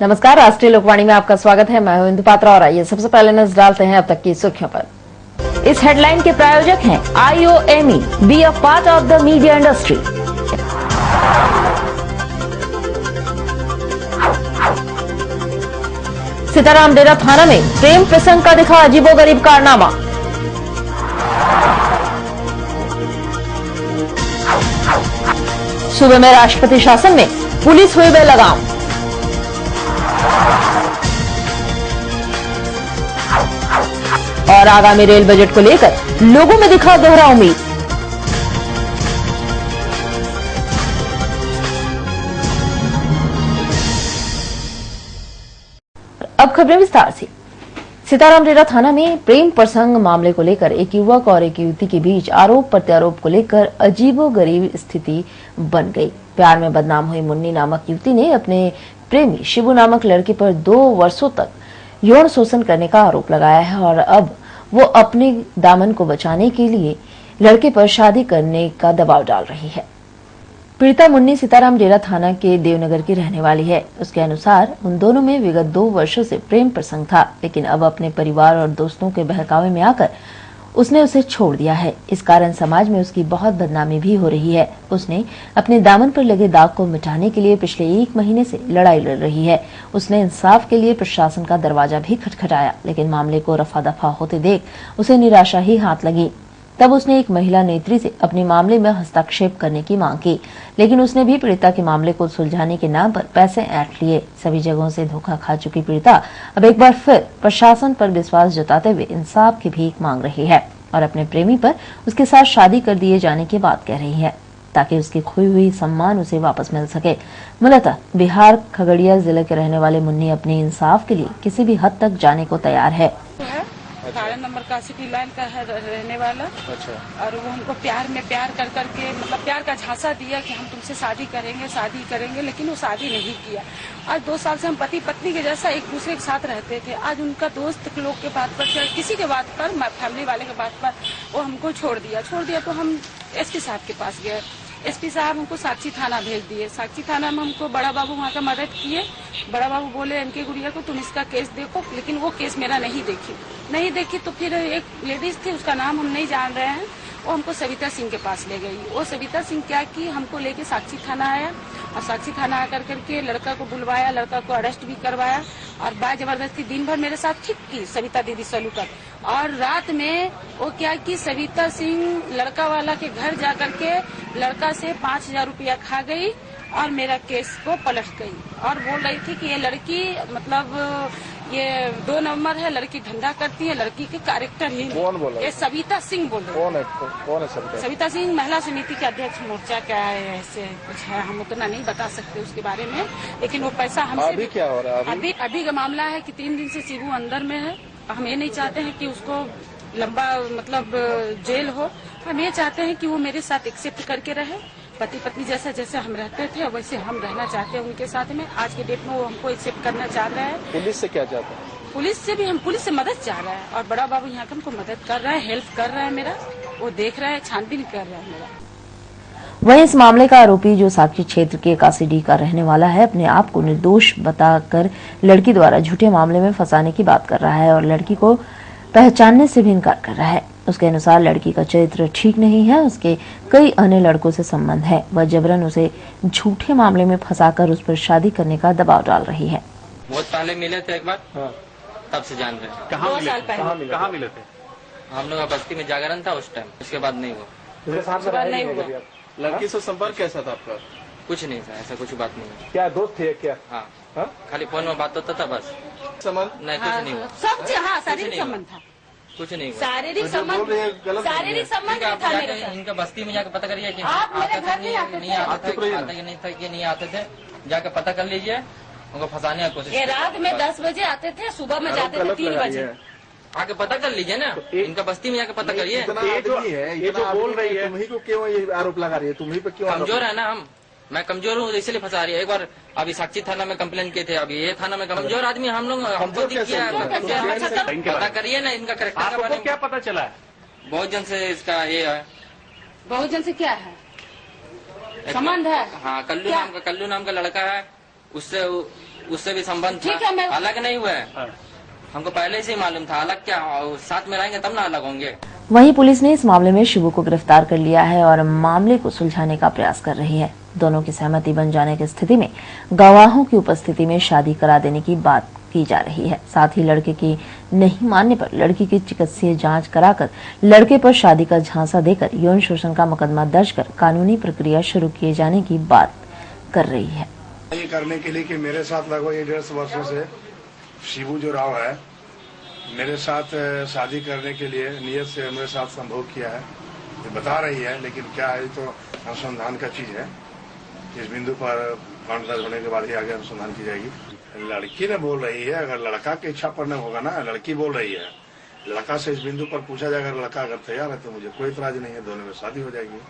नमस्कार, राष्ट्रीय लोकवाणी में आपका स्वागत है। मैं हूं इंदु पात्रा और आइए सबसे पहले नजर डालते हैं अब तक की सुर्खियों पर। इस हेडलाइन के प्रायोजक हैं IOME, be a part of the media industry. Sitaram डेरा थाना में प्रेम प्रसंग का दिखा अजीबोगरीब कारनामा। सूबे में राष्ट्रपति शासन में पुलिस हुई बेलगाम। और आगामी रेल बजट को लेकर लोगों में दिखा गहरा उम्मीद। अब खबरें विस्तार से। सीताराम डेरा थाना में प्रेम प्रसंग मामले को लेकर एक युवक और एक युवती के बीच आरोप प्रत्यारोप को लेकर अजीबोगरीब स्थिति बन गई। प्यार में बदनाम हुई मुन्नी नामक युवती ने अपने प्रेमी शिबू नामक लड़के पर 2 वर्षों तक यौन शोषण करने का आरोप लगाया है और अब वो अपने दामन को बचाने के लिए लड़के पर शादी करने का दबाव डाल रही है। पीड़िता मुन्नी सीताराम डेरा थाना के देवनगर की रहने वाली है। उसके अनुसार उन दोनों में विगत 2 वर्षों से प्रेम प्रसंग था, लेकिन अब अपने परिवार और दोस्तों के बहकावे में आकर उसने उसे छोड़ दिया है। इस कारण समाज में उसकी बहुत बदनामी भी हो रही है। उसने अपने दामन पर लगे दाग को मिटाने के लिए पिछले 1 महीने से लड़ाई लड़ रही है। उसने इंसाफ के लिए प्रशासन का दरवाजा भी खटखटाया, लेकिन मामले को रफा दफा होते देख उसे निराशा ही हाथ लगी। तब उसने एक महिला नेत्री से अपने मामले में हस्तक्षेप करने की मांग की, लेकिन उसने भी पीड़िता के मामले को सुलझाने के नाम पर पैसे ऐंठ लिए। सभी जगहों से धोखा खा चुकी पीड़िता अब एक बार फिर प्रशासन पर विश्वास जताते हुए इंसाफ की भीख मांग रही है और अपने प्रेमी पर उसके साथ शादी कर दिए जाने की बात कह रही है, ताकि उसकी खोई हुई सम्मान उसे वापस मिल सके। मूलतः बिहार खगड़िया जिले के रहने वाले मुन्नी अपने इंसाफ के लिए किसी भी हद तक जाने को तैयार है। 12 नंबर का सिटी लाइन का है रहने वाला। अच्छा। और वो हमको प्यार में प्यार कर करके मतलब प्यार का झांसा दिया कि हम तुमसे शादी करेंगे, लेकिन वो शादी नहीं किया। आज 2 साल से हम पति पत्नी के जैसा एक दूसरे के साथ रहते थे। आज उनका दोस्त लोग के बात पर, किसी के बात पर, फैमिली वाले के बात पर वो हमको छोड़ दिया तो हम SP साहब के पास गए। SP साहब हमको साक्षी थाना भेज दिए। साक्षी थाना में हमको बड़ा बाबू वहाँ का मदद किए। बड़ा बाबू बोले इनके गुड़िया को तुम इसका केस देखो, लेकिन वो केस मेरा नहीं देखी तो फिर एक लेडीज थी, उसका नाम हम नहीं जान रहे हैं, वो हमको सविता सिंह के पास ले गई। वो सविता सिंह क्या की, हमको लेके साक्षी थाना आया और साक्षी थाना आकर करके लड़का को बुलवाया, लड़का को अरेस्ट भी करवाया और जबरदस्ती दिन भर मेरे साथ ठीक की सविता दीदी सलूकर। और रात में वो क्या की, सविता सिंह लड़का वाला के घर जा करके लड़का से 5000 रुपया खा गई और मेरा केस को पलट गई और बोल रही थी कि ये लड़की मतलब ये 2 नंबर है, लड़की धंधा करती है, लड़की के कैरेक्टर ही। कौन बोला? ये सविता सिंह बोल रही है। कौन है सविता सिंह? महिला समिति के अध्यक्ष मोर्चा क्या है, ऐसे कुछ है, हम उतना नहीं बता सकते उसके बारे में, लेकिन वो पैसा हमसे। अभी क्या हो रहा है? अभी का मामला है कि 3 दिन से शिबू अंदर में है। हम ये नहीं चाहते हैं कि उसको लंबा मतलब जेल हो। हम ये चाहते हैं कि वो मेरे साथ एक्सेप्ट करके रहे। पति पत्नी जैसे हम रहते थे वैसे हम रहना चाहते हैं उनके साथ में। आज के डेट में वो हमको एक्सेप्ट करना चाह रहे हैं। पुलिस से क्या चाहते हैं? पुलिस से मदद चाह रहा है और बड़ा बाबू यहाँ का हमको मदद कर रहा है, हेल्प कर रहा है मेरा, वो देख रहा है, छानबीन कर रहा है मेरा। वहीं इस मामले का आरोपी जो साक्षी क्षेत्र के कासीडी का रहने वाला है, अपने आप को निर्दोष बताकर लड़की द्वारा झूठे मामले में फंसाने की बात कर रहा है और लड़की को पहचानने से भी इनकार कर रहा है। उसके अनुसार लड़की का चरित्र ठीक नहीं है, उसके कई अन्य लड़कों से संबंध है। वह जबरन उसे झूठे मामले में फंसाकर उस पर शादी करने का दबाव डाल रही है। बहुत पहले मिले थे एक बार। हाँ। तब से जान रहे हैं। कहाँ मिले थे? हम लोग बस्ती में जागरण था उस टाइम, उसके बाद नहीं हुआ। लड़की से संपर्क कैसा था आपका? कुछ नहीं था, ऐसा कुछ बात नहीं। क्या दोस्त थे क्या? हाँ। खाली फोन में बात होता था बस। संबंध नहीं, कुछ नहीं हुआ। सब शारीरिक संबंध था। कुछ नहीं हुआ। शारीरिक संबंध था। इनका बस्ती में जाकर पता करिए कि आप मेरे घर नहीं आते थे, नहीं आते थे, जाकर पता कर लीजिए। उनको फंसाने की कोशिश। रात में 10 बजे आते थे, सुबह में जाते थे 3 बजे। आके पता कर लीजिए ना, इनका बस्ती में जाकर पता करिए। ये जो बोल रही है तुम्ही को क्यों ये आरोप लगा रही है? तुम्ही पे क्यों? कमजोर है ना मैं कमजोर हूँ इसलिए फंसा रही है। एक बार अभी साक्षी थाना में कंप्लेन किए थे, अभी ये थाना में कमजोर आदमी हम लोग हमको किया। पता करिए ना इनका करेक्टर का बारे में। क्या पता चला है? बहुत जन से इसका ये है। बहुत जन से क्या है संबंध है? हाँ, कल्लू नाम का लड़का है, उससे उससे भी संबंध ठीक है, था, मैं- अलग नहीं हुआ है। हमको पहले से ही मालूम था, अलग क्या, साथ में रहेंगे तब ना अलग होंगे। वहीं पुलिस ने इस मामले में शिबू को गिरफ्तार कर लिया है और मामले को सुलझाने का प्रयास कर रही है। दोनों की सहमति बन जाने की स्थिति में गवाहों की उपस्थिति में शादी करा देने की बात की जा रही है। साथ ही लड़के की नहीं मानने पर लड़की की चिकित्सीय जांच कराकर लड़के पर शादी का झांसा देकर यौन शोषण का मुकदमा दर्ज कर कानूनी प्रक्रिया शुरू किए जाने की बात कर रही है। ये करने के लिए कि मेरे साथ लगभग 1.5 वर्षों से शिबू जो राव है मेरे साथ शादी करने के लिए नियत से मेरे साथ संभोग किया है, ये बता रही है। लेकिन क्या है, तो अनुसंधान का चीज है। इस बिंदु पर कांड दर्ज होने के बाद ही आगे अनुसंधान की जाएगी। लड़की ने बोल रही है, अगर लड़का की इच्छा पर न होगा ना, लड़की बोल रही है। लड़का से इस बिंदु पर पूछा जाए, अगर लड़का अगर तैयार है तो मुझे कोई इतराज नहीं है, दोनों में शादी हो जाएगी।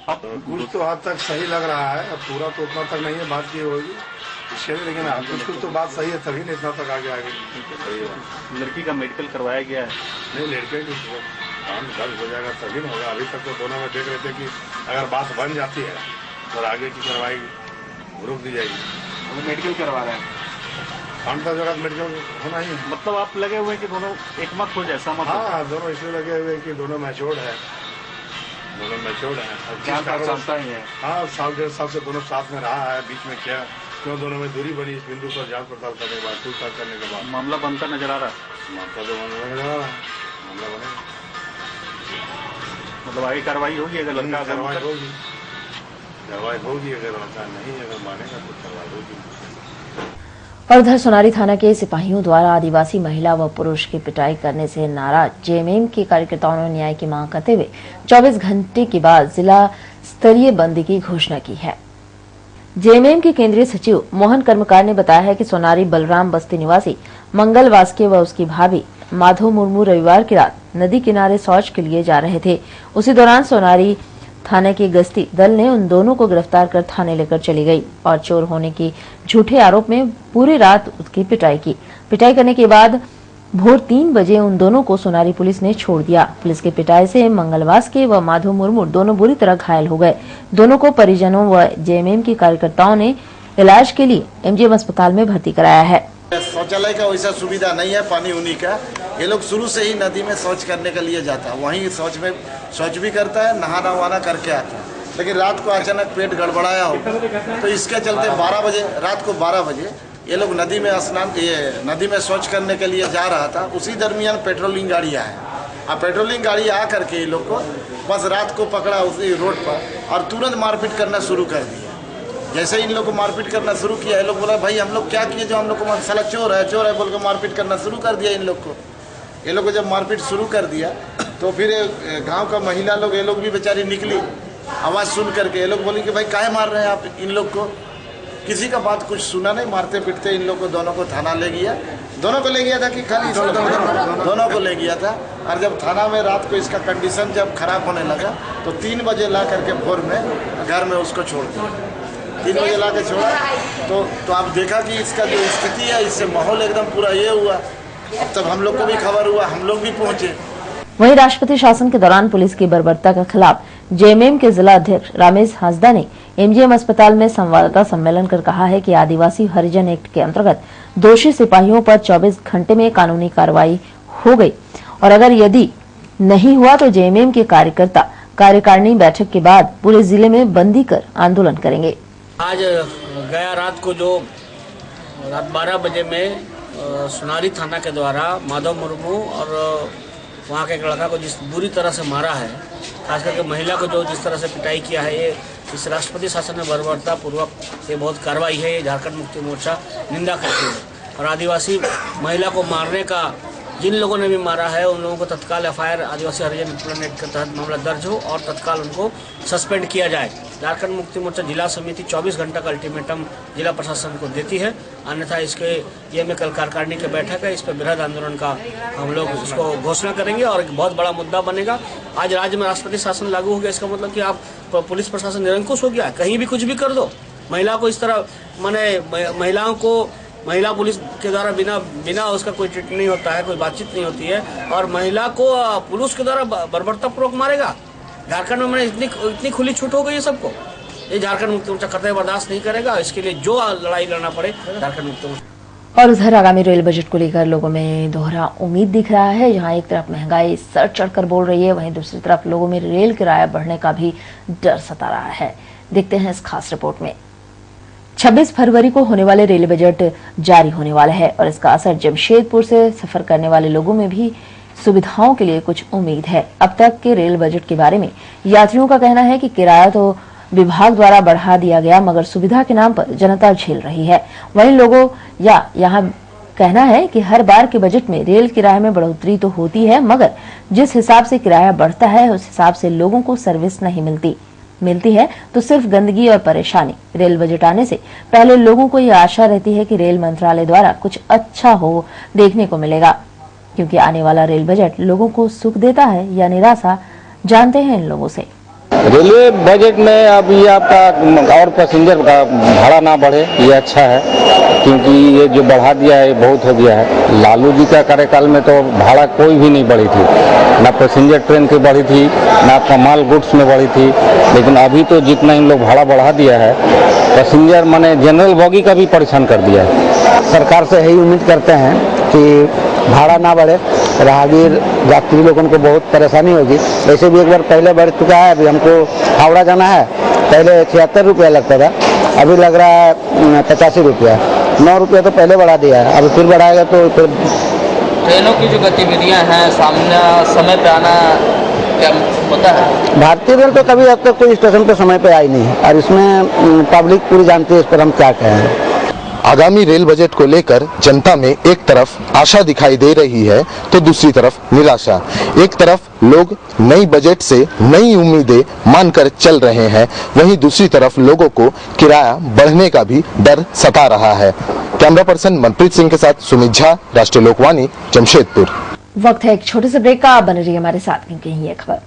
तो कुछ तो हद तक सही लग रहा है, अब पूरा तो उतना तक नहीं है, बात की होगी इसके लिए, लेकिन कुछ तो बात सही है, तभी नहीं इतना तक आगे सही है। लड़की का मेडिकल करवाया गया है? नहीं, लड़के की काम दर्ज हो जाएगा तभी ना होगा। अभी तक तो दोनों में देख रहे थे कि अगर बात बन जाती है तो आगे की कार्रवाई रोक दी जाएगी। मेडिकल करवा रहे हैं? कांड दर्ज होगा मेडिकल होना ही है। मतलब आप लगे हुए हैं कि दोनों एक मत हो जाए, सहमत हो? हाँ, दोनों इसलिए लगे हुए कि दोनों मैच्योर्ड है, दोनों मैच्योर्ड है। चलता ही है। हाँ, 1.5 साल से दोनों साथ में रहा है। बीच में क्या क्यों दोनों में दूरी बनी, इस बिंदु पर जांच पड़ताल करने के बाद, पूछताछ करने के बाद मामला बनता नजर आ रहा है। मामला तो मामला बनेगा, मतलब आगे कार्रवाई होगी अगर लड़का कार्रवाई होगी, अगर लड़का नहीं अगर मानेगा तो कार्रवाई होगी। और उधर सोनारी थाना के सिपाहियों द्वारा आदिवासी महिला व पुरुष की पिटाई करने से नाराज जेएमएम के कार्यकर्ताओं ने न्याय की मांग करते हुए 24 घंटे के बाद जिला स्तरीय बंदी की घोषणा की है। जेएमएम के केंद्रीय सचिव मोहन कर्मकार ने बताया है कि सोनारी बलराम बस्ती निवासी मंगल वास्के व उसकी भाभी माधो मुर्मू रविवार की रात नदी किनारे शौच के लिए जा रहे थे। उसी दौरान सोनारी थाने के गश्ती दल ने उन दोनों को गिरफ्तार कर थाने लेकर चली गई और चोर होने की झूठे आरोप में पूरी रात उसकी पिटाई की। पिटाई करने के बाद भोर 3 बजे उन दोनों को सोनारी पुलिस ने छोड़ दिया। पुलिस की पिटाई से मंगलवास के व माधो मुर्मू दोनों बुरी तरह घायल हो गए। दोनों को परिजनों व जेएमएम के कार्यकर्ताओं ने इलाज के लिए एमजीएम अस्पताल में भर्ती कराया है। शौचालय का वैसा सुविधा नहीं है, पानी उन्हीं का। ये लोग शुरू से ही नदी में शौच करने के लिए जाता है, वहीं शौच भी करता है, नहाना वहाना करके आता है। लेकिन रात को अचानक पेट गड़बड़ाया हो तो इसके चलते 12 बजे रात को 12 बजे ये लोग नदी में शौच करने के लिए जा रहा था। उसी दरमियान पेट्रोलिंग गाड़ी आया और पेट्रोलिंग गाड़ी आ करके ये लोग को बस रात को पकड़ा उसी रोड पर और तुरंत मारपीट करना शुरू कर दिया। जैसे इन लोग को मारपीट करना शुरू किया, ये लोग बोला भाई हम लोग क्या किए जो हम लोग को साला चोर है बोल के मारपीट करना शुरू कर दिया इन लोग को। ये लोग को जब मारपीट शुरू कर दिया तो फिर गांव का महिला लोग ये लोग भी बेचारी निकली, आवाज़ सुन करके ये लोग बोली कि भाई काहे मार रहे हैं आप इन लोग को। किसी का बात कुछ सुना नहीं, मारते पीटते इन लोग को दोनों को थाना ले गया। दोनों को ले गया था कि खाली दोनों को ले गया था। और जब थाना में रात को इसका कंडीशन जब खराब होने लगा तो 3 बजे ला करके भोर में घर में उसको छोड़ दिया। 3 बजे ला के छोड़ा तो आप देखा कि इसका जो स्थिति है, इससे माहौल एकदम पूरा ये हुआ। अब तब हम लोग को भी खबर हुआ, हम लोग भी पहुंचे। वहीं राष्ट्रपति शासन के दौरान पुलिस की बर्बरता के खिलाफ जेएमएम के जिला अध्यक्ष रमेश हांसदा ने एमजीएम अस्पताल में संवाददाता सम्मेलन कर कहा है कि आदिवासी हरिजन एक्ट के अंतर्गत दोषी सिपाहियों पर 24 घंटे में कानूनी कार्रवाई हो गई और अगर यदि नहीं हुआ तो जेएमएम के कार्यकर्ता कार्यकारिणी बैठक के बाद पूरे जिले में बंदी कर आंदोलन करेंगे। आज गया रात को जो रात 12 बजे में सोनारी थाना के द्वारा माधव मुर्मू और वहाँ के एक लड़का को जिस बुरी तरह से मारा है, खास करके महिला को जो जिस तरह से पिटाई किया है, ये इस राष्ट्रपति शासन में बर्बरता पूर्वक ये बहुत कार्रवाई है। ये झारखंड मुक्ति मोर्चा निंदा करती है और आदिवासी महिला को मारने का जिन लोगों ने भी मारा है उन लोगों को तत्काल एफआईआर आदिवासी हरिजन उत्पीड़न एक्ट के तहत मामला दर्ज हो और तत्काल उनको सस्पेंड किया जाए। झारखंड मुक्ति मोर्चा जिला समिति 24 घंटा का अल्टीमेटम जिला प्रशासन को देती है, अन्यथा इसके ये में कल कार्यकारिणी की बैठक है, इस पर बृहद आंदोलन का हम लोग इसको घोषणा करेंगे और एक बहुत बड़ा मुद्दा बनेगा। आज राज्य में राष्ट्रपति शासन लागू हो गया, इसका मतलब कि आप पुलिस प्रशासन निरंकुश हो गया, कहीं भी कुछ भी कर दो। महिला को इस तरह महिलाओं को महिला पुलिस के द्वारा बिना उसका कोई ट्रीटमेंट नहीं होता है, कोई बातचीत नहीं होती है और महिला को पुलिस के द्वारा बर्बरतापूर्वक मारेगा। झारखंड में इतनी खुली छूट हो गई है सबको। ये झारखंड मुक्ति मोर्चा कतई बर्दाश्त नहीं करेगा। इसके लिए जो लड़ाई लड़ना पड़े झारखंड मुक्ति मोर्चा और उधर आगामी रेल बजट को लेकर लोगों में दोहरा उम्मीद दिख रहा है। जहां एक तरफ महंगाई सर चढ़कर बोल रही है, वहीं दूसरी तरफ लोगों में रेल किराया बढ़ने का भी डर सता रहा है। देखते हैं इस खास रिपोर्ट में। 26 फरवरी को होने वाले रेल बजट जारी होने वाला है और इसका असर जमशेदपुर से सफर करने वाले लोगों में भी सुविधाओं के लिए कुछ उम्मीद है। अब तक के रेल बजट के बारे में यात्रियों का कहना है कि किराया तो विभाग द्वारा बढ़ा दिया गया, मगर सुविधा के नाम पर जनता झेल रही है। वहीं लोगों यहाँ कहना है कि हर बार के बजट में रेल किराए में बढ़ोतरी तो होती है, मगर जिस हिसाब से किराया बढ़ता है उस हिसाब से लोगों को सर्विस नहीं मिलती है तो सिर्फ गंदगी और परेशानी। रेल बजट आने से पहले लोगों को यह आशा रहती है कि रेल मंत्रालय द्वारा कुछ अच्छा हो देखने को मिलेगा, क्योंकि आने वाला रेल बजट लोगों को सुख देता है या निराशा, जानते हैं इन लोगों से। रेलवे बजट में अब ये आपका और पैसेंजर का भाड़ा ना बढ़े, ये अच्छा है, क्योंकि ये जो बढ़ा दिया है बहुत हो गया है। लालू जी का कार्यकाल में तो भाड़ा कोई भी नहीं बढ़ी थी, ना पैसेंजर ट्रेन की बढ़ी थी, ना कमाल गुड्स में बढ़ी थी। लेकिन अभी तो जितना इन लोग भाड़ा बढ़ा दिया है, पैसेंजर माने जनरल बोगी का भी परेशान कर दिया है। सरकार से यही उम्मीद करते हैं कि भाड़ा ना बढ़े, राहगीर यात्री लोगों को बहुत परेशानी होगी। वैसे भी एक बार पहले बढ़ चुका है। अभी हमको हावड़ा जाना है, पहले 76 रुपया लगता था, अभी लग रहा है 85 रुपया। 9 रुपया तो पहले बढ़ा दिया है, अब फिर बढ़ाएगा तो फिर। ट्रेनों की जो गतिविधियां हैं, सामने समय पे आना क्या होता है? भारतीय रेल तो कभी अब तक कोई स्टेशन पे समय पे आई नहीं है, और इसमें पब्लिक पूरी जानती है, इस पर हम क्या कहें। आगामी रेल बजट को लेकर जनता में एक तरफ आशा दिखाई दे रही है तो दूसरी तरफ निराशा। एक तरफ लोग नई बजट से नई उम्मीदें मानकर चल रहे हैं, वहीं दूसरी तरफ लोगों को किराया बढ़ने का भी डर सता रहा है। कैमरा पर्सन मनप्रीत सिंह के साथ सुमित झा, राष्ट्रीय लोकवाणी, जमशेदपुर। वक्त है एक छोटे से ब्रेक का, बने रहिए हमारे साथ क्योंकि ये खबर।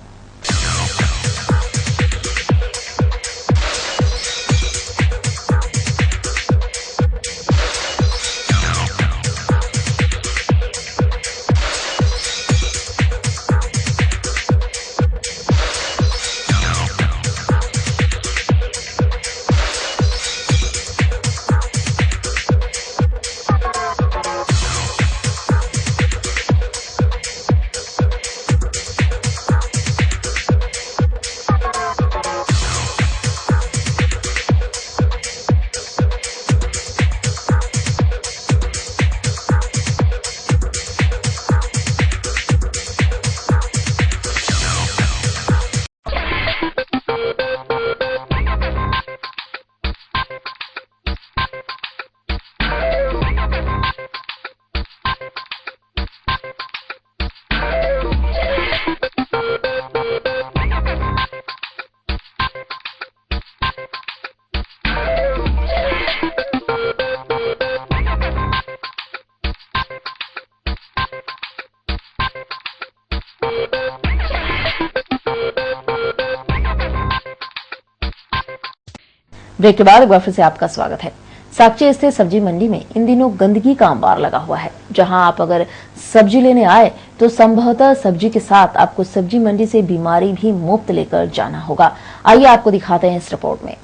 ब्रेक के बाद एक बार फिर से आपका स्वागत है। साकची स्थित सब्जी मंडी में इन दिनों गंदगी का अंबार लगा हुआ है। जहां आप अगर सब्जी लेने आए तो संभवतः सब्जी के साथ आपको सब्जी मंडी से बीमारी भी मुफ्त लेकर जाना होगा। आइए आपको दिखाते हैं इस रिपोर्ट में।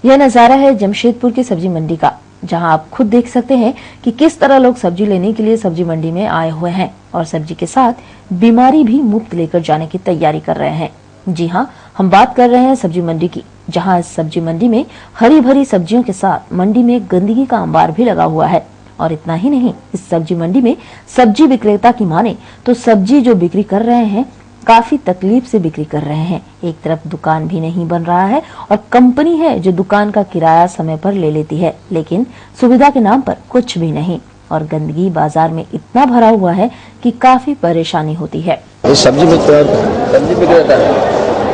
यह नजारा है जमशेदपुर की सब्जी मंडी का, जहां आप खुद देख सकते हैं कि किस तरह लोग सब्जी लेने के लिए सब्जी मंडी में आए हुए हैं और सब्जी के साथ बीमारी भी मुफ्त लेकर जाने की तैयारी कर रहे हैं। जी हाँ, हम बात कर रहे हैं सब्जी मंडी की, जहां इस सब्जी मंडी में हरी भरी सब्जियों के साथ मंडी में गंदगी का अंबार भी लगा हुआ है। और इतना ही नहीं, इस सब्जी मंडी में सब्जी विक्रेता की माने तो सब्जी जो बिक्री कर रहे हैं काफी तकलीफ से बिक्री कर रहे हैं। एक तरफ दुकान भी नहीं बन रहा है और कंपनी है जो दुकान का किराया समय पर ले लेती है, लेकिन सुविधा के नाम पर कुछ भी नहीं। और गंदगी बाजार में इतना भरा हुआ है कि काफी परेशानी होती है। सब्जी विक्रेता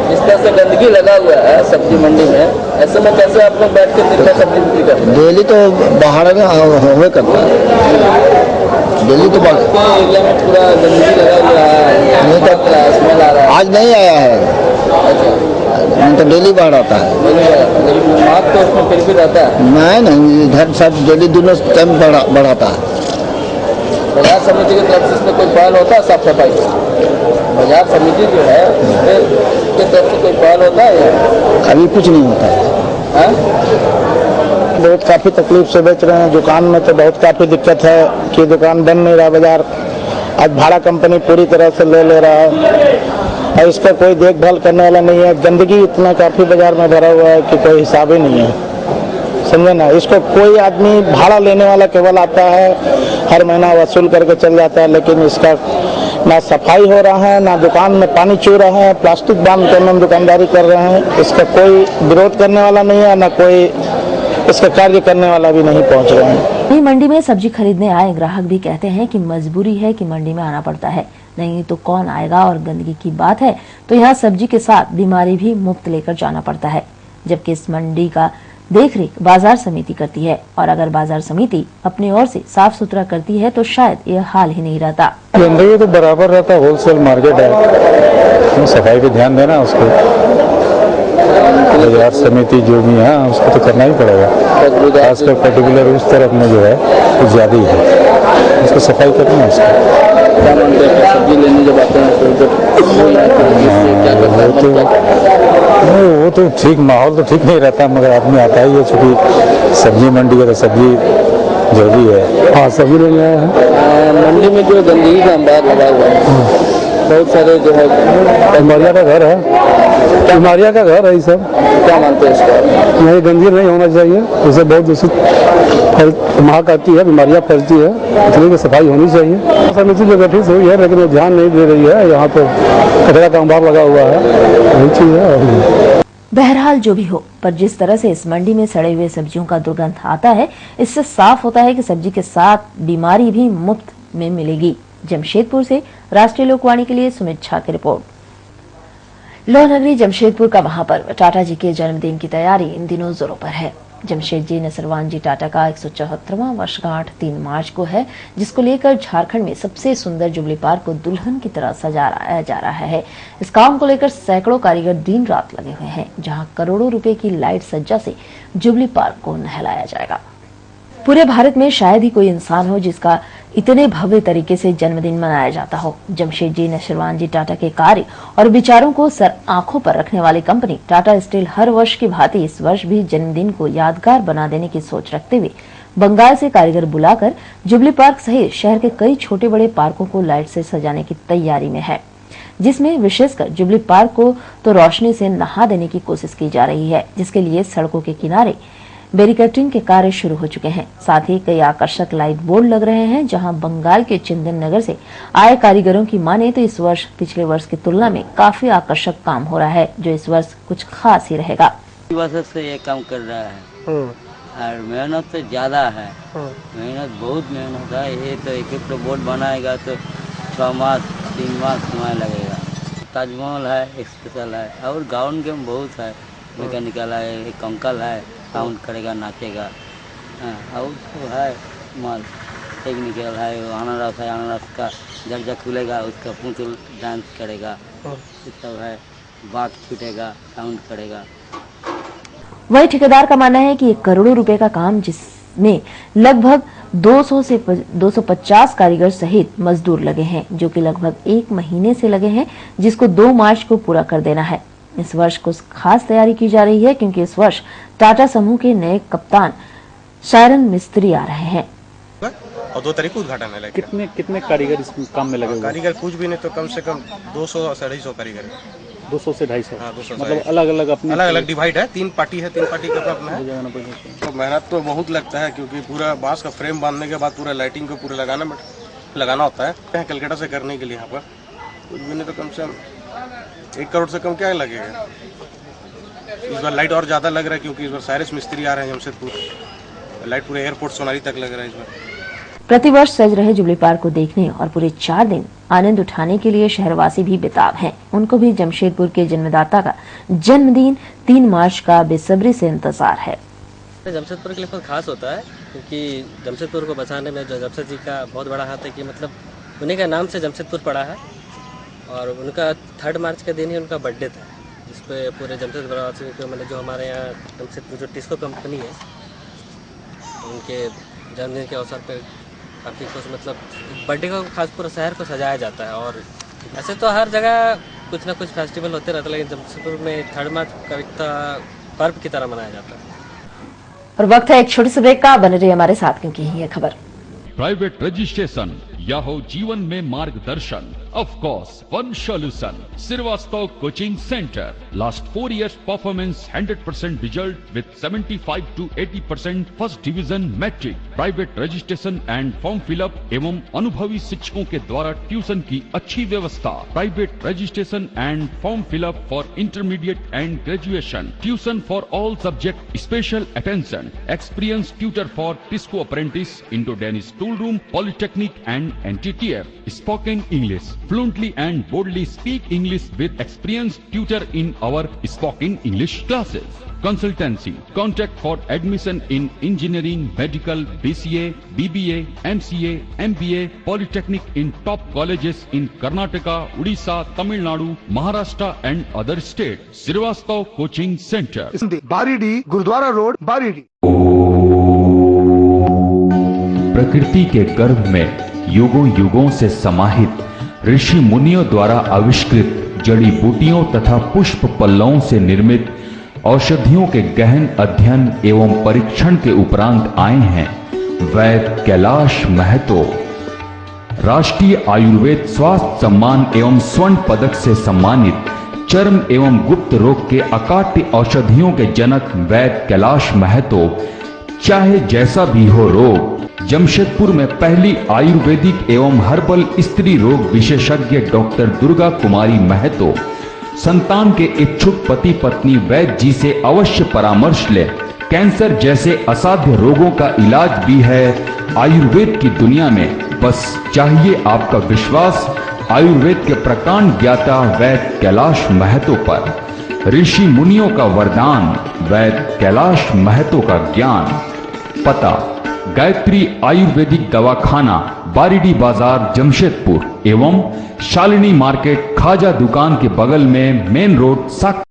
जिस तरह से गंदगी लगा हुआ है सब्जी मंडी में, ऐसे में कैसे आप लोग बैठ के दिन में सब्जी बिक्री करते हैं? डेली तो बाहर में हुए करता है, डेली तो एरिया में पूरा गंदगी लगा हुआ है, नहीं तो स्मेल आ रहा है। आज नहीं आया है, अच्छा, तो डेली बाहर आता है। मार्क तो उसमें फिर भी रहता है? नहीं, इधर सब डेली दोनों टाइम बढ़ाता है। बाजार समिति की तरफ से इसमें कोई पहल होता है साफ सफाई? बाजार समिति जो है उसके तरफ से कोई पहल होता है? अभी कुछ नहीं होता है। बहुत काफ़ी तकलीफ से बेच रहे हैं। दुकान में तो बहुत काफ़ी दिक्कत है कि दुकान बन नहीं रहा। बाजार आज भाड़ा कंपनी पूरी तरह से ले रहा है और इसका कोई देखभाल करने वाला नहीं है। गंदगी इतना काफ़ी बाजार में भरा हुआ है कि कोई हिसाब ही नहीं है, समझे ना। इसको कोई आदमी भाड़ा लेने वाला केवल आता है, हर महीना वसूल करके चल जाता है, लेकिन इसका ना सफाई हो रहा है, ना दुकान में पानी चू रहे हैं, प्लास्टिक बांध कर हम दुकानदारी कर रहे हैं। इसका कोई विरोध करने वाला नहीं है, ना कोई इसका कार्य करने वाला भी नहीं पहुंच रहे हैं। वहीं मंडी में सब्जी खरीदने आए ग्राहक भी कहते हैं कि मजबूरी है कि मंडी में आना पड़ता है, नहीं तो कौन आएगा। और गंदगी की बात है तो यहाँ सब्जी के साथ बीमारी भी मुफ्त लेकर जाना पड़ता है, जबकि इस मंडी का देखरेख बाजार समिति करती है। और अगर बाजार समिति अपनी ओर से साफ सुथरा करती है तो शायद यह हाल ही नहीं रहता। गंदगी तो बराबर रहता, होलसेल मार्केट है, सफाई पे ध्यान देना उसको। बाजार समिति जो भी है उसको तो करना ही पड़ेगा, खासकर पर्टिकुलर उस तरफ में जो है कुछ ज्यादा ही है, उसको सफाई करनी है। सब्जी लेने जब आते हैं वो तो ठीक, माहौल तो ठीक नहीं रहता, मगर आदमी आता ही है, चूँकि सब्जी मंडी है तो सब्जी जरूरी है। हाँ, सब्जी लेने आए हैं। मंडी में जो गंदगी का अंबार लगा हुआ है, बहुत सारे जो है बीमारियाँ का घर है, बीमारियाँ का घर है ये सब। क्या मानते हैं इसका? नहीं, गंदगी नहीं होना चाहिए, इससे बहुत दूषित महक आती है, बीमारियाँ फैलती है, इसलिए कि सफाई होनी चाहिए। समिति जो गठित हुई है लेकिन वो ध्यान नहीं दे रही है, यहाँ पे कचरा का अंबार लगा हुआ है, वही चीज़ है। बहरहाल जो भी हो, पर जिस तरह से इस मंडी में सड़े हुए सब्जियों का दुर्गंध आता है, इससे साफ होता है कि सब्जी के साथ बीमारी भी मुफ्त में मिलेगी। जमशेदपुर से राष्ट्रीय लोकवाणी के लिए सुमित झा की रिपोर्ट। लौह नगरी जमशेदपुर का महापर्व टाटा जी के जन्मदिन की तैयारी इन दिनों जोरों पर है। जमशेदजी नसरवान जी टाटा का 174वां वर्षगांठ 3 मार्च को है, जिसको लेकर झारखंड में सबसे सुंदर जुबली पार्क को दुल्हन की तरह सजाया जा रहा है। इस काम को लेकर सैकड़ों कारीगर दिन रात लगे हुए हैं, जहां करोड़ों रुपए की लाइट सज्जा से जुबली पार्क को नहलाया जाएगा। पूरे भारत में शायद ही कोई इंसान हो जिसका इतने भव्य तरीके से जन्मदिन मनाया जाता हो। जमशेदजी नसरवान जी टाटा के कार्य और विचारों को सर आंखों पर रखने वाली कंपनी टाटा स्टील हर वर्ष की भांति इस वर्ष भी जन्मदिन को यादगार बना देने की सोच रखते हुए बंगाल से कारीगर बुलाकर जुबली पार्क सहित शहर के कई छोटे बड़े पार्कों को लाइट से सजाने की तैयारी में है, जिसमें विशेषकर जुबली पार्क को तो रोशनी से नहा देने की कोशिश की जा रही है, जिसके लिए सड़कों के किनारे बैरिकेडिंग के कार्य शुरू हो चुके हैं। साथ ही कई आकर्षक लाइट बोर्ड लग रहे हैं, जहां बंगाल के चिंतन नगर से आए कारीगरों की माने तो इस वर्ष पिछले वर्ष की तुलना में काफी आकर्षक काम हो रहा है, जो इस वर्ष कुछ खास ही रहेगा। से ये काम कर रहा है और मेहनत तो ज्यादा है, मेहनत बहुत मेहनत है। ये तो एक बोर्ड बनाएगा तो 6 मास 3 मास समय लगेगा। ताजमहल है, स्पेशल है, और गाउन के बहुत है, मैकेनिकल है, एक अंकल है साउंड करेगा, नाचेगा, और तो है माल टेक्निकल है। अनारस है, अनारस का जर्जा खुलेगा, उसका पुतुल डांस करेगा, सब है, बात छूटेगा, साउंड करेगा। वही ठेकेदार का मानना है कि 1 करोड़ रुपए का काम, जिसमें लगभग 200 से 250 कारीगर सहित मजदूर लगे हैं, जो कि लगभग 1 महीने से लगे हैं, जिसको 2 मार्च को पूरा कर देना है। इस वर्ष कुछ खास तैयारी की जा रही है, क्योंकि इस वर्ष टाटा समूह के नए कप्तान शायरन मिस्त्री आ रहे हैं और 2 तारीख को उद्घाटन है। कितने कारीगर इस काम में लगे हुए? कारीगर कुछ भी नहीं तो कम से कम 200 से 250 कारीगर है। 200 से 250? हाँ, 200 मतलब अलग अलग अपने अलग अलग डिवाइड है, 3 पार्टी है, 3 पार्टी का अपना है। तो मेहनत तो बहुत लगता है, क्योंकि पूरा बांस का फ्रेम बांधने के बाद पूरा लाइटिंग को पूरा लगाना होता है। कलकत्ता से करने के लिए यहाँ पर कुछ भी नहीं तो कम से कम 1 करोड़ से कम क्या लगेगा। इस बार लाइट और ज्यादा लग रहा है, क्योंकि इस बार साइरस मिस्त्री आ रहे हैं जमशेदपुर, लाइट पूरे एयरपोर्ट सोनारी तक लग रहा है इस बार। प्रतिवर्ष सज रहे जुबली पार्क को देखने और पूरे 4 दिन आनंद उठाने के लिए शहरवासी भी बेताब हैं। उनको भी जमशेदपुर के जन्मदाता का जन्मदिन 3 मार्च का बेसब्री से इंतजार है। जमशेदपुर के लिए बहुत खास होता है, क्योंकि जमशेदपुर को बचाने में जो जमशेद जी का बहुत बड़ा हाथ है, कि मतलब उन्हीं का नाम से जमशेदपुर पड़ा है, और उनका 3 मार्च के दिन ही उनका बर्थडे था, जिस पे पूरे जमशेदपुर को मतलब जो हमारे यहाँ जमशेदपुर जो टिस्को कंपनी है, उनके जन्मदिन के अवसर पर काफ़ी कुछ मतलब बर्थडे को खास पूरा शहर को सजाया जाता है। और ऐसे तो हर जगह कुछ ना कुछ फेस्टिवल होते रहता है, लेकिन जमशेदपुर में 3 मार्च का पर्व की तरह मनाया जाता है। और वक्त है एक छोटी सी ब्रेक का। बने रहिए हमारे साथ क्योंकि ये खबर। प्राइवेट रजिस्ट्रेशन या हो जीवन में मार्गदर्शन, of course one solution, Srivastava Coaching Center. Last 4 years performance 100% result with 75 to 80% first division metric. Private registration and form fill up एवं अनुभवी शिक्षकों के द्वारा ट्यूशन की अच्छी व्यवस्था. Private registration and form fill up for intermediate and graduation. Tuition for all subject, special attention. Experienced tutor for Tisco apprentice, Indo Danish tool room, polytechnic and NTTF. Spoken English. Fluently and boldly speak English with experienced tutor in our spoken English classes. Consultancy. Contact for admission in engineering, medical, BCA, BBA, MCA, MBA, polytechnic in top colleges in Karnataka, Odisha, Tamil Nadu, Maharashtra and other states. Srivastava Coaching Center. Baridih, Gurudwara Road, Baridih. प्रकृति के गर्भ में युगों युगों से समाहित ऋषि मुनियों द्वारा आविष्कृत जड़ी बूटियों तथा पुष्प पल्लवों से निर्मित औषधियों के गहन अध्ययन एवं परीक्षण के उपरांत आए हैं वैद्य कैलाश महतो। राष्ट्रीय आयुर्वेद स्वास्थ्य सम्मान एवं स्वर्ण पदक से सम्मानित चर्म एवं गुप्त रोग के अकाट्य औषधियों के जनक वैद्य कैलाश महतो, चाहे जैसा भी हो रोग, जमशेदपुर में पहली आयुर्वेदिक एवं हर्बल स्त्री रोग विशेषज्ञ डॉक्टर दुर्गा कुमारी महतो संतान के इच्छुक पति पत्नी वैद्य जी से अवश्य परामर्श ले। कैंसर जैसे असाध्य रोगों का इलाज भी है आयुर्वेद की दुनिया में, बस चाहिए आपका विश्वास आयुर्वेद के प्रकांड ज्ञाता वैद्य कैलाश महतो पर। ऋषि मुनियों का वरदान, वैद्य कैलाश महतो का ज्ञान। पता गायत्री आयुर्वेदिक दवाखाना, बारीडी बाजार, जमशेदपुर एवं शालिनी मार्केट खाजा दुकान के बगल में मेन रोड साक।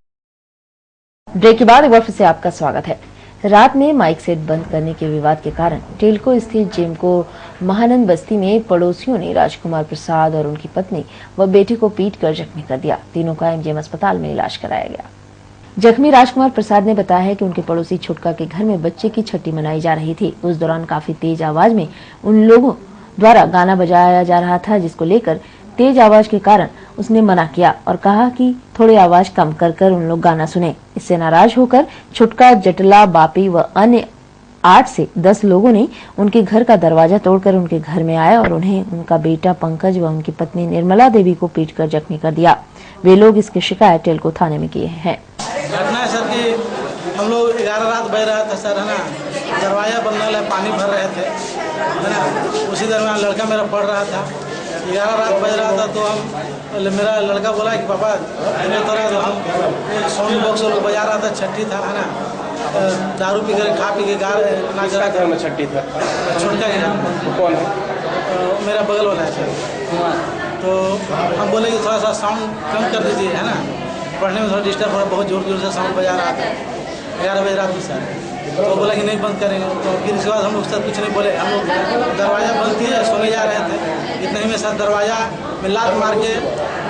ब्रेक के बाद एक बार फिर से आपका स्वागत है। रात में माइक सेट बंद करने के विवाद के कारण टेलको स्थित जेमको महानंद बस्ती में पड़ोसियों ने राजकुमार प्रसाद और उनकी पत्नी व बेटे को पीट कर जख्मी कर दिया। तीनों का एमजीएम अस्पताल में इलाज कराया गया। जख्मी राजकुमार प्रसाद ने बताया है कि उनके पड़ोसी छुटका के घर में बच्चे की छठी मनाई जा रही थी। उस दौरान काफी तेज आवाज में उन लोगों द्वारा गाना बजाया जा रहा था, जिसको लेकर तेज आवाज के कारण उसने मना किया और कहा कि थोड़ी आवाज कम कर उन लोग गाना सुने। इससे नाराज होकर छुटका, जटला, बापी व अन्य 8 से 10 लोगों ने उनके घर का दरवाजा तोड़कर उनके घर में आए और उन्हें उनका बेटा पंकज व उनकी पत्नी निर्मला देवी को पीटकर जख्मी कर दिया। वे लोग इसकी शिकायत टेलको थाने में किए हैं। घटना है सर कि हम लोग 11 रात बज रहा था सर, है ना, दरवाजा बनने वाला पानी भर रहे थे, है ना। उसी दरमियान लड़का मेरा पढ़ रहा था। 11 रात बज रहा था तो मेरा लड़का बोला कि पापा इन्हें तरह तो हम एक साउंड बॉक्स लोग बजा रहा था, छठी था, है ना, दारू पी कर खा पी के नाच रहा था। में छठी था छोटका कौन है? मेरा बगल वाला है सर। तो हम बोले कि थोड़ा सा साउंड कम कर दीजिए, है ना, पढ़ने में थोड़ा डिस्टर्ब हो रहा, बहुत जोर जोर से साउंड बजा रहा था। 11 बजे रात में सर। तो बोला कि नहीं बंद करेंगे। तो फिर इसके बाद हम लोग सर कुछ नहीं बोले, हम लोग दरवाज़ा बंद किए, सोने जा रहे थे। इतने ही में सर दरवाज़ा में लात मार के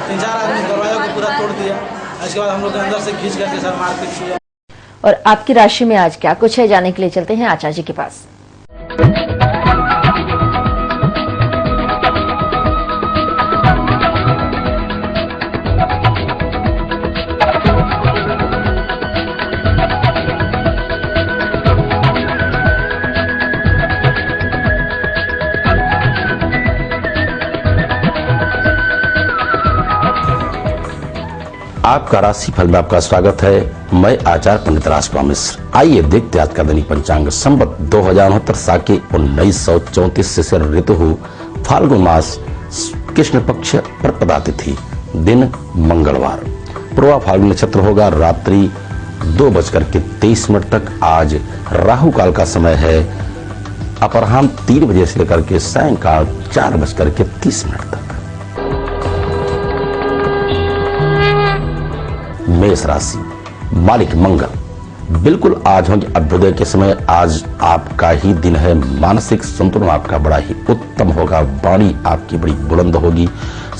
3-4 आदमी दरवाज़ा को पूरा तोड़ दिया। इसके बाद हम लोग अंदर से खींच करके सर मारपीट किया। और आपकी राशि में आज क्या कुछ है, जाने के लिए चलते हैं आचार्य जी के पास। आपका राशिफल में आपका स्वागत है। मैं आचार्य पंडित राजकुमार मिश्र। आइए देखते आज का दैनिक पंचांग। संवत 2069 साके 1934 से ऋतु फाल्गुन मास, कृष्ण पक्ष प्रतिपदा तिथि, दिन मंगलवार। पूर्वा फाल्गुन नक्षत्र होगा रात्रि 2:23 तक। आज राहु काल का समय है अपराह्न 3 बजे से लेकर के सायंकाल 4:30 तक। मेष राशि, मालिक मंगल। बिल्कुल आज होंगे अभ्युदय के समय। आज आपका ही दिन है। मानसिक संतुलन आपका बड़ा ही उत्तम होगा। वाणी आपकी बड़ी बुलंद होगी।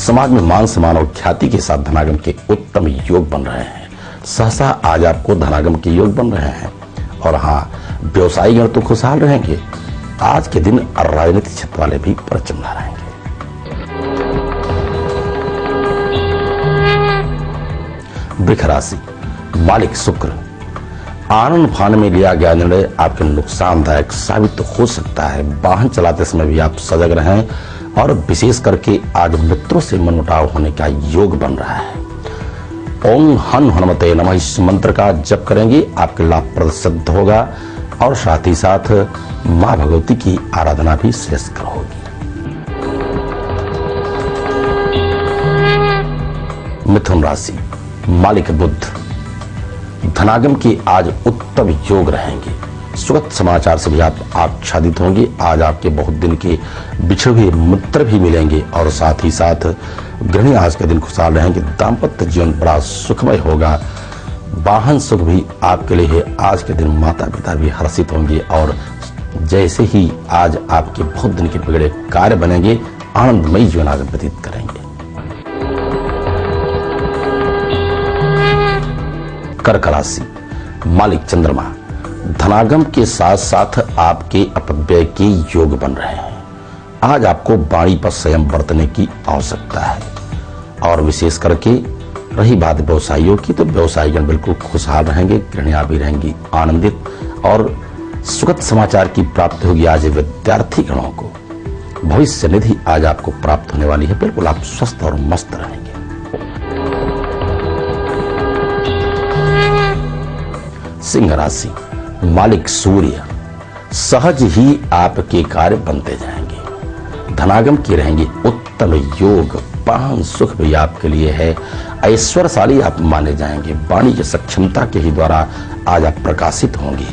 समाज में मान सम्मान और ख्याति के साथ धनागम के उत्तम योग बन रहे हैं। सहसा आज आपको धनागम के योग बन रहे हैं। और हाँ, व्यवसायी गण तो खुशहाल रहेंगे। आज के दिन राजनीतिक क्षेत्र वाले भी परचम लहराएंगे। वृष राशि, मालिक शुक्र। आनंद फान में लिया गया निर्णय आपके नुकसानदायक साबित हो सकता है। वाहन चलाते समय भी आप सजग रहें और विशेष करके आज मित्रों से मनमुटाव होने का योग बन रहा है। ओम हन हनुमते नमः इस मंत्र का जप करेंगे, आपके लाभप्रद सिद्ध होगा और साथ ही साथ मां भगवती की आराधना भी श्रेष्ठ होगी। मिथुन राशि, मालिक बुध। धनागम के आज उत्तम योग रहेंगे। सुखद समाचार से भी आप आच्छादित होंगे। आज आपके बहुत दिन के बिछड़े हुए मित्र भी मिलेंगे और साथ ही साथ गृहिणी आज के दिन खुशहाल रहेंगे। दाम्पत्य जीवन बड़ा सुखमय होगा। वाहन सुख भी आपके लिए है। आज के दिन माता पिता भी हर्षित होंगे और जैसे ही आज आपके बहुत दिन के बिगड़े कार्य बनेंगे, आनंदमयी जीवन आगे व्यतीत करेंगे। कर्क राशि, मालिक चंद्रमा। धनागम के साथ साथ आपके अपव्यय के योग बन रहे हैं। आज आपको वाणी पर संयम बरतने की आवश्यकता है और विशेष करके रही बात व्यवसायियों की, तो व्यवसायीगण बिल्कुल खुशहाल रहेंगे। गृहिणियां भी रहेंगी आनंदित और सुखद समाचार की प्राप्ति होगी। आज विद्यार्थी गणों को भविष्य निधि आज आपको प्राप्त होने वाली है। बिल्कुल आप स्वस्थ और मस्त रहेंगे। सिंह राशि, मालिक सूर्य। सहज ही आपके कार्य बनते जाएंगे। धनागम के रहेंगे उत्तम योग। वाहन सुख भी आपके लिए है। ऐश्वर्यशाली आप माने जाएंगे। वाणी की सक्षमता के ही द्वारा आज आप प्रकाशित होंगे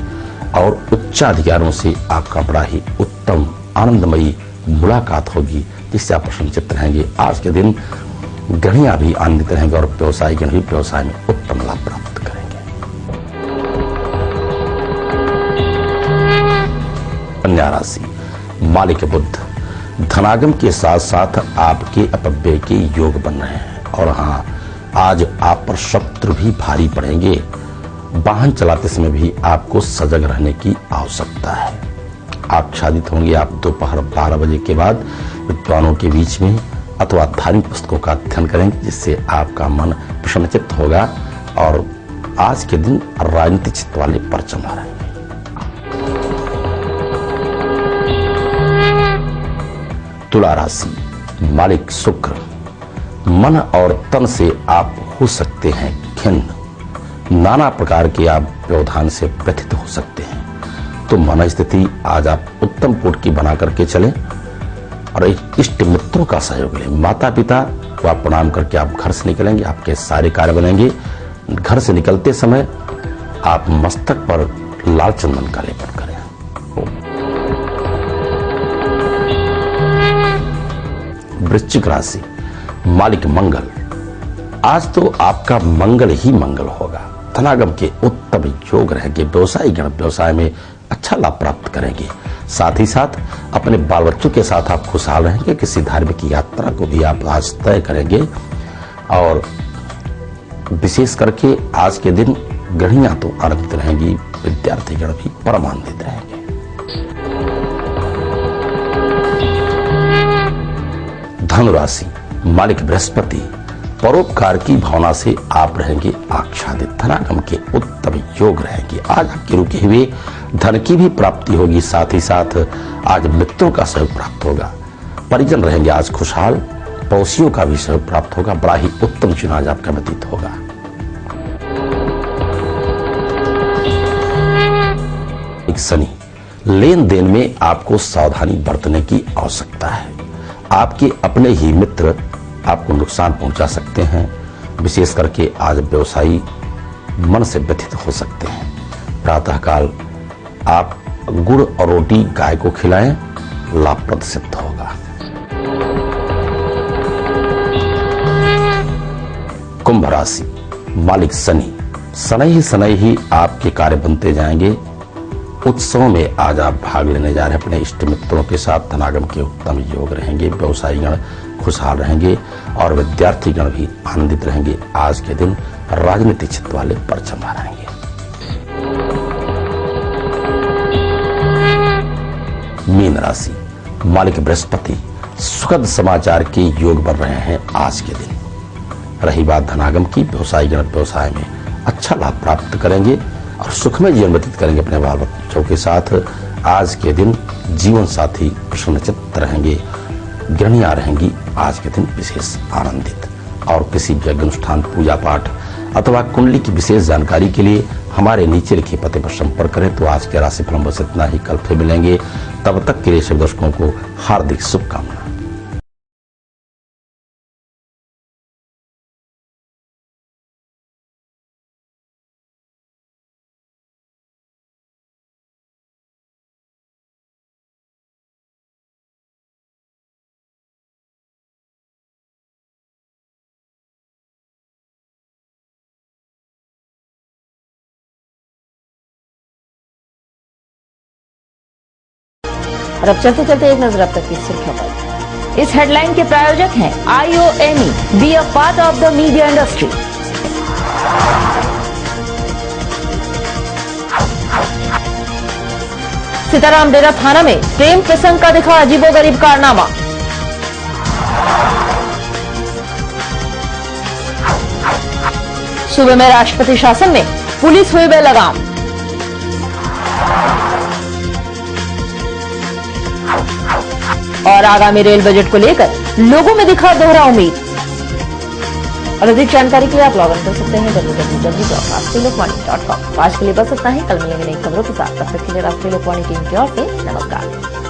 और उच्चाधिकारों से आपका बड़ा ही उत्तम आनंदमयी मुलाकात होगी, जिससे आप प्रसन्नचित्त रहेंगे। आज के दिन गृहिणियां भी आनंदित रहेंगे और व्यवसायीगण भी व्यवसाय में उत्तम लाभ प्राप्त करेंगे। कन्या राशि, मालिक बुध। धनागम के साथ साथ आपके अपव्यय के योग बन रहे हैं और हाँ, आज आप पर शत्रु भी भारी पड़ेंगे। वाहन चलाते समय भी आपको सजग रहने की आवश्यकता है। आच्छादित होंगे आप दोपहर 12 बजे के बाद विद्वानों के बीच में अथवा धार्मिक पुस्तकों का अध्ययन करेंगे, जिससे आपका मन प्रसन्नचित्त होगा और आज के दिन राजनीतिक चित्त वाले परचम लहराएंगे। तुला राशि, मालिक शुक्र। मन और तन से आप हो सकते हैं खिन्न। नाना प्रकार के आप व्यवधान से व्यथित हो सकते हैं, तो मन स्थिति आज आप उत्तम कोट की बना करके चलें और इष्ट मित्रों का सहयोग लें। माता पिता को आप प्रणाम करके आप घर से निकलेंगे, आपके सारे कार्य बनेंगे। घर से निकलते समय आप मस्तक पर लाल चंदन का लेपन करें। वृश्चिक राशि, मालिक मंगल। आज तो आपका मंगल ही मंगल होगा। धनागम के उत्तम योग रहेंगे। व्यवसायीगण व्यवसाय में अच्छा लाभ प्राप्त करेंगे। साथ ही साथ अपने बाल बच्चों के साथ आप खुशहाल रहेंगे। किसी धार्मिक यात्रा को भी आप आज तय करेंगे और विशेष करके आज के दिन गृहिणियां तो आनंदित रहेंगी, विद्यार्थीगण भी परम आनंदित रहेंगे। धनु राशि, मालिक बृहस्पति। परोपकार की भावना से आप रहेंगे आच्छादित। धनागम के उत्तम योग रहेंगे। आज आपके रुके हुए धन की भी प्राप्ति होगी। साथ ही साथ आज मित्रों का सहयोग प्राप्त होगा। परिजन रहेंगे आज खुशहाल। पड़ोसियों का भी सहयोग प्राप्त होगा। बड़ा ही उत्तम चुनाव आज आपका व्यतीत होगा। एक शनि, लेन देन में आपको सावधानी बरतने की आवश्यकता है। आपके अपने ही मित्र आपको नुकसान पहुंचा सकते हैं। विशेष करके आज व्यवसायी मन से व्यथित हो सकते हैं। प्रातःकाल आप गुड़ और रोटी गाय को खिलाएं, लाभप्रद सिद्ध होगा। कुंभ राशि, मालिक शनि। शनै ही आपके कार्य बनते जाएंगे। उत्सव में आज आप भाग लेने जा रहे हैं अपने इष्ट मित्रों के साथ। धनागम के उत्तम योग रहेंगे। व्यवसायीगण खुशहाल रहेंगे और विद्यार्थीगण भी आनंदित रहेंगे। आज के दिन राजनीतिक क्षेत्र वाले परचम लहराएंगे। मीन राशि, मालिक बृहस्पति, सुखद समाचार के योग बन रहे हैं आज के दिन। रही बात धनागम की, व्यवसाय व्यवसाय में अच्छा लाभ प्राप्त करेंगे और सुखमय जीवन व्यतीत करेंगे अपने बाल बच्चों के साथ। आज के दिन जीवन साथी प्रसन्नचित्त रहेंगे, गृहणियां रहेंगी आज के दिन विशेष आनंदित। और किसी भी अनुष्ठान, पूजा पाठ अथवा कुंडली की विशेष जानकारी के लिए हमारे नीचे लिखे पते पर संपर्क करें। तो आज के राशिफल में बस इतना ही, कल फिर मिलेंगे। तब तक के लिए सभी दर्शकों को हार्दिक शुभकामनाएं। और अब चलते चलते एक नजर अब तक की सुर्खियों पर। इस हेडलाइन के प्रायोजक हैं IOME, be a part of the media industry. Sitaram डेरा थाना में प्रेम प्रसंग का दिखा अजीबोगरीब कारनामा। सूबे में राष्ट्रपति शासन में पुलिस हुई बेलगाम। और आगामी रेल बजट को लेकर लोगों में दिखा दोहरा उम्मीद। और अधिक जानकारी के लिए आप लॉग इन कर सकते हैं www.राष्ट्रीयलोकवाणी.com। आज के लिए बस इतना ही, कल मिलेंगे नई खबरों के साथ। तब तक के लिए राष्ट्रीय लोकवाणी टीम की ओर से नमस्कार।